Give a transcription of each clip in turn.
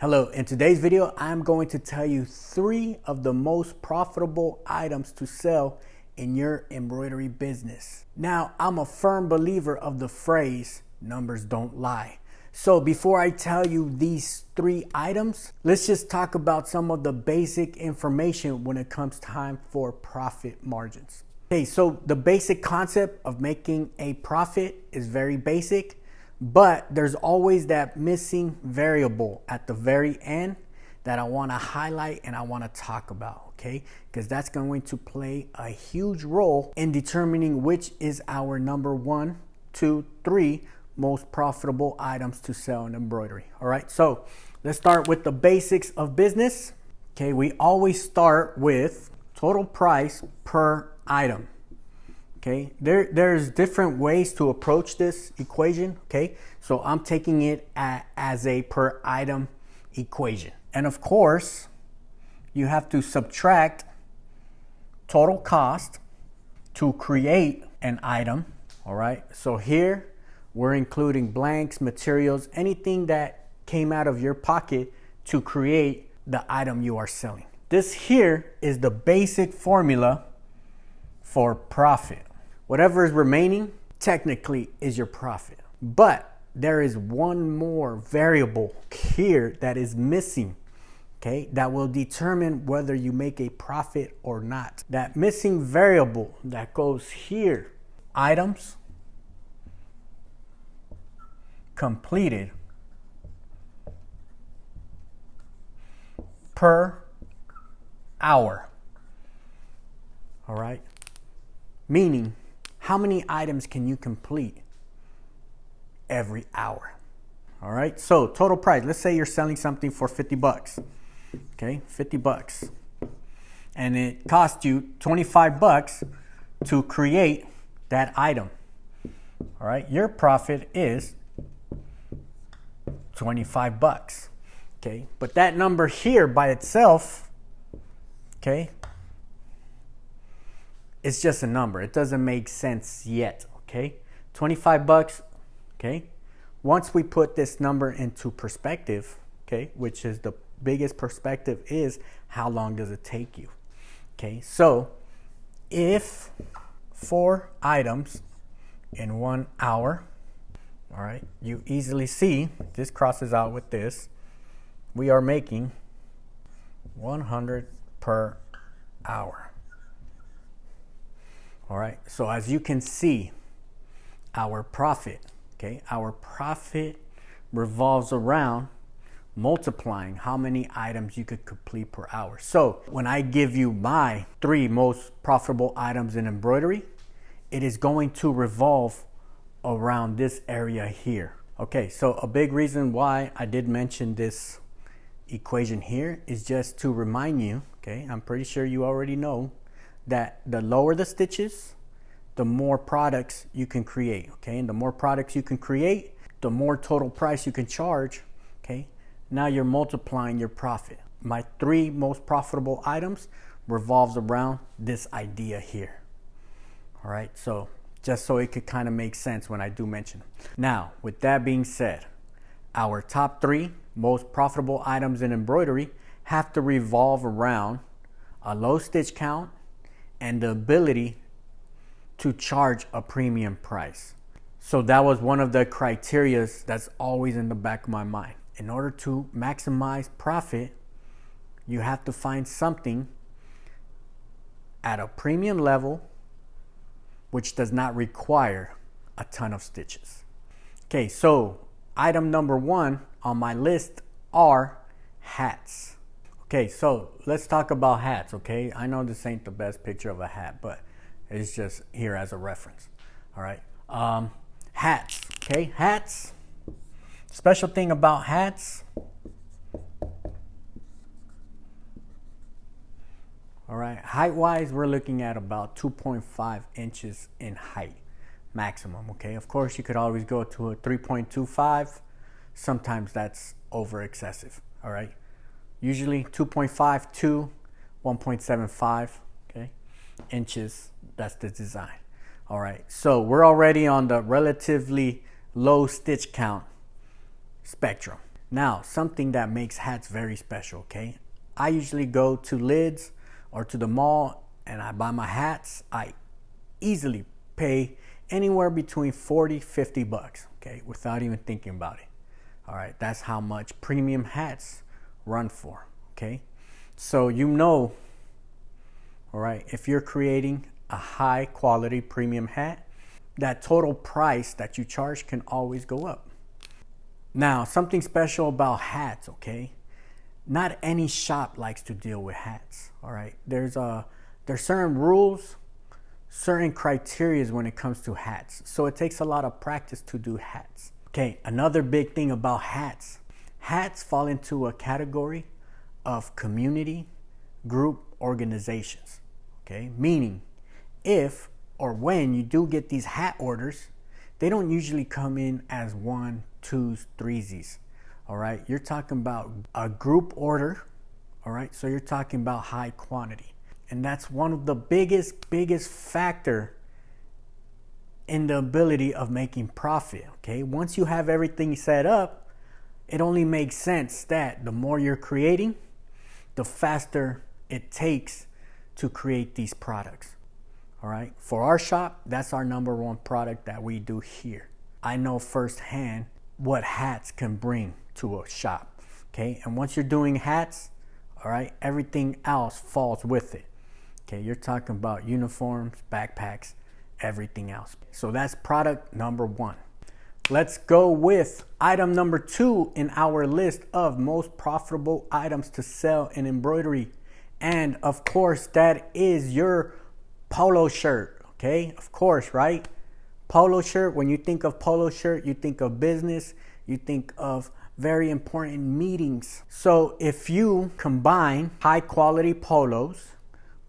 Hello, in today's video, I'm going to tell you 3 of the most profitable items to sell in your embroidery business. Now, I'm a firm believer of the phrase, numbers don't lie. So before I tell you these 3 items, let's just talk about some of the basic information when it comes time for profit margins. Okay, so the basic concept of making a profit is very basic. But there's always that missing variable at the very end that I want to highlight and I want to talk about, okay? Because that's going to play a huge role in determining which is our number 1, 2, 3 most profitable items to sell in embroidery. All right, so let's start with the basics of business. Okay, we always start with total price per item. Okay, there's different ways to approach this equation. Okay, so I'm taking it as a per item equation. And of course, you have to subtract total cost to create an item. All right, so here we're including blanks, materials, anything that came out of your pocket to create the item you are selling. This here is the basic formula for profit. Whatever is remaining technically is your profit. But there is one more variable here that is missing, okay, that will determine whether you make a profit or not. That missing variable that goes here, items completed per hour. All right, meaning how many items can you complete every hour? All right, so total price. Let's say you're selling something for 50 bucks. Okay, 50 bucks. And it cost you 25 bucks to create that item. All right, your profit is 25 bucks. Okay, but that number here by itself, okay, it's just a number. It doesn't make sense yet, okay? 25 bucks, okay? Once we put this number into perspective, okay, which is the biggest perspective is how long does it take you, okay? So if 4 items in 1 hour, all right, you easily see, this crosses out with this, we are making 100 per hour. All right, so as you can see, our profit, okay, our profit revolves around multiplying how many items you could complete per hour. So when I give you my 3 most profitable items in embroidery, it is going to revolve around this area here. Okay, so a big reason why I did mention this equation here is just to remind you, okay, I'm pretty sure you already know, that the lower the stitches, the more products you can create, okay? And the more products you can create, the more total price you can charge, okay? Now you're multiplying your profit. My 3 most profitable items revolves around this idea here. All right, so just so it could kind of make sense when I do mention it. Now, with that being said, our top 3 most profitable items in embroidery have to revolve around a low stitch count and the ability to charge a premium price. So that was one of the criteria that's always in the back of my mind. In order to maximize profit, you have to find something at a premium level which does not require a ton of stitches. Okay, so item number 1 on my list are hats. Okay, so let's talk about hats, okay? I know this ain't the best picture of a hat, but it's just here as a reference, all right? Hats, okay? Hats, special thing about hats, all right, height-wise, we're looking at about 2.5 inches in height, maximum, okay? Of course, you could always go to a 3.25. Sometimes that's over excessive, all right? Usually 2.5 to 1.75, okay, inches. That's the design. All right, so we're already on the relatively low stitch count spectrum. Now, something that makes hats very special, okay? I usually go to Lids or to the mall and I buy my hats. I easily pay anywhere between 40, 50 bucks, okay? Without even thinking about it. All right, that's how much premium hats run for, okay? So you know, all right, if you're creating a high quality premium hat, that total price that you charge can always go up. Now, something special about hats, okay? Not any shop likes to deal with hats, all right? There's certain rules, certain criteria when it comes to hats. So it takes a lot of practice to do hats. Okay, another big thing about hats. Hats fall into a category of community group organizations, okay? Meaning, if or when you do get these hat orders, they don't usually come in as 1, 2s, 3s. All right, you're talking about a group order. All right, so you're talking about high quantity, and that's one of the biggest factor in the ability of making profit. Okay, once you have everything set up, it only makes sense that the more you're creating, the faster it takes to create these products. All right, for our shop, that's our #1 product that we do here. I know firsthand what hats can bring to a shop. Okay, and once you're doing hats, all right, everything else falls with it. Okay, you're talking about uniforms, backpacks, everything else. So that's product #1. Let's go with item #2 in our list of most profitable items to sell in embroidery. And of course, that is your polo shirt. Okay, of course, right? Polo shirt, when you think of polo shirt, you think of business, you think of very important meetings. So if you combine high quality polos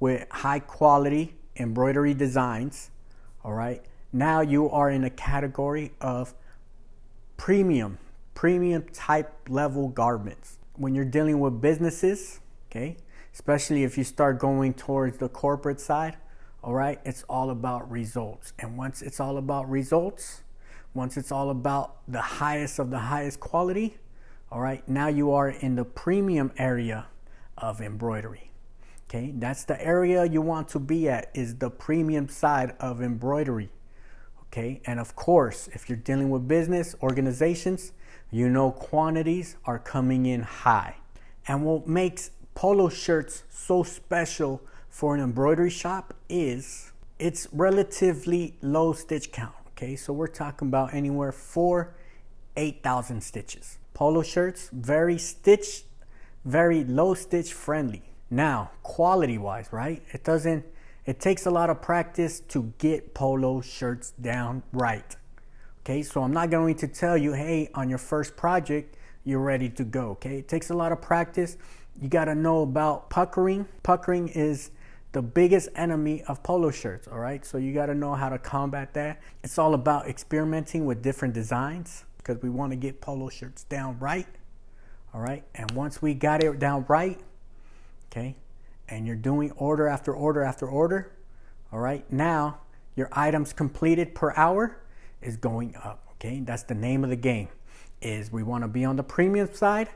with high quality embroidery designs, all right, now you are in a category of premium type level garments. When you're dealing with businesses, okay, especially if you start going towards the corporate side, all right, it's all about results. And once it's all about results, once it's all about the highest of the highest quality, all right, now you are in the premium area of embroidery. Okay, that's the area you want to be at, is the premium side of embroidery. Okay, and of course, if you're dealing with business organizations, you know quantities are coming in high. And what makes polo shirts so special for an embroidery shop is it's relatively low stitch count. Okay, so we're talking about anywhere 8,000 stitches. Polo shirts, very low stitch friendly. Now, quality wise, right? It takes a lot of practice to get polo shirts down right. Okay, so I'm not going to tell you, hey, on your first project, you're ready to go. Okay, it takes a lot of practice. You got to know about puckering. Puckering is the biggest enemy of polo shirts. All right, so you got to know how to combat that. It's all about experimenting with different designs because we want to get polo shirts down right. All right, and once we got it down right, okay, and you're doing order after order after order, all right, now your items completed per hour is going up. Okay, that's the name of the game, is we want to be on the premium side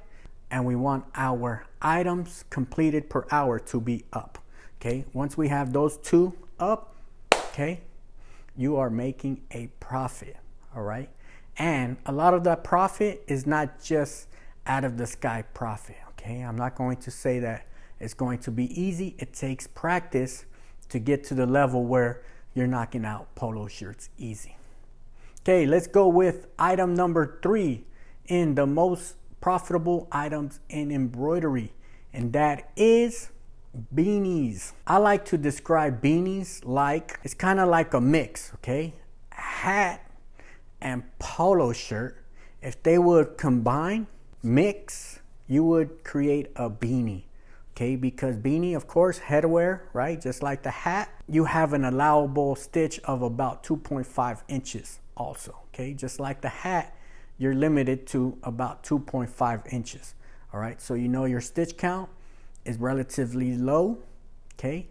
and we want our items completed per hour to be up. Okay, once we have those two up, okay, you are making a profit. All right, and a lot of that profit is not just out of the sky profit. Okay, I'm not going to say that it's going to be easy. It takes practice to get to the level where you're knocking out polo shirts easy. Okay, let's go with item #3 in the most profitable items in embroidery, and that is beanies. I like to describe beanies like it's kind of like a mix. Okay, hat and polo shirt, if they would combine, mix, you would create a beanie. Okay, because beanie, of course, headwear, right? Just like the hat, you have an allowable stitch of about 2.5 inches also. Okay, just like the hat, you're limited to about 2.5 inches. All right, so you know your stitch count is relatively low. Okay,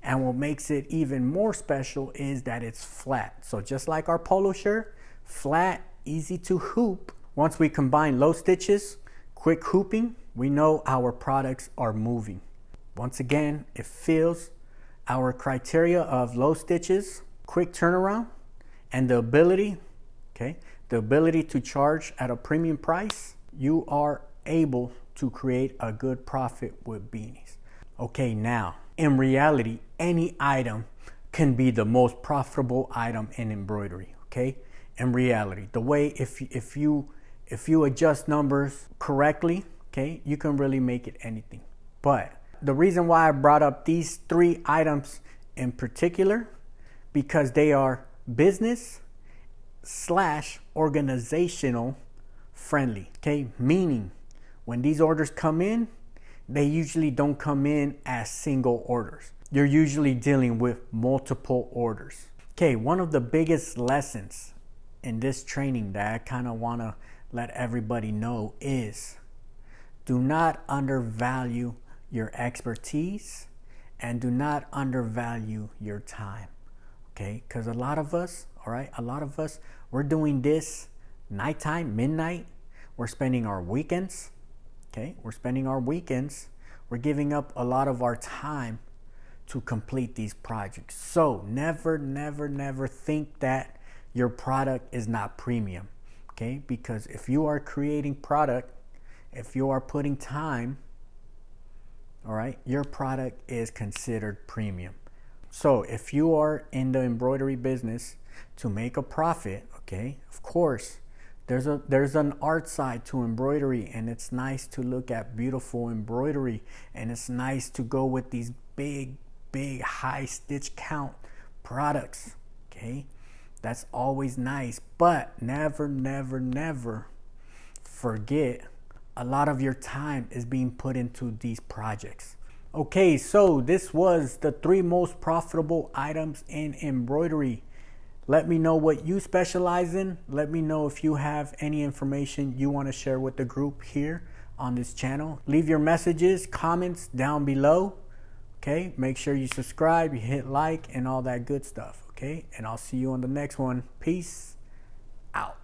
and what makes it even more special is that it's flat. So just like our polo shirt, flat, easy to hoop. Once we combine low stitches Quick hooping, we know our products are moving. Once again, it fills our criteria of low stitches, quick turnaround, and the ability to charge at a premium price. You are able to create a good profit with beanies. Okay, now, in reality, any item can be the most profitable item in embroidery, okay? In reality, the way if you adjust numbers correctly, okay, you can really make it anything. But the reason why I brought up these 3 items in particular, because they are business / organizational friendly, okay? Meaning when these orders come in, they usually don't come in as single orders. You're usually dealing with multiple orders. Okay, one of the biggest lessons in this training that I kind of want to let everybody know is do not undervalue your expertise and do not undervalue your time. Okay, because a lot of us, we're doing this nighttime, midnight. We're spending our weekends. Okay, we're giving up a lot of our time to complete these projects. So never think that your product is not premium. Okay, because if you are creating product, if you are putting time, all right, your product is considered premium. So if you are in the embroidery business to make a profit, okay, of course, there's an art side to embroidery, and it's nice to look at beautiful embroidery, and it's nice to go with these big high stitch count products, okay? That's always nice, but never forget a lot of your time is being put into these projects. Okay, so this was the 3 most profitable items in embroidery. Let me know what you specialize in. Let me know if you have any information you want to share with the group here on this channel. Leave your messages, comments down below. Okay, make sure you subscribe, you hit like, and all that good stuff. Okay, and I'll see you on the next one. Peace out.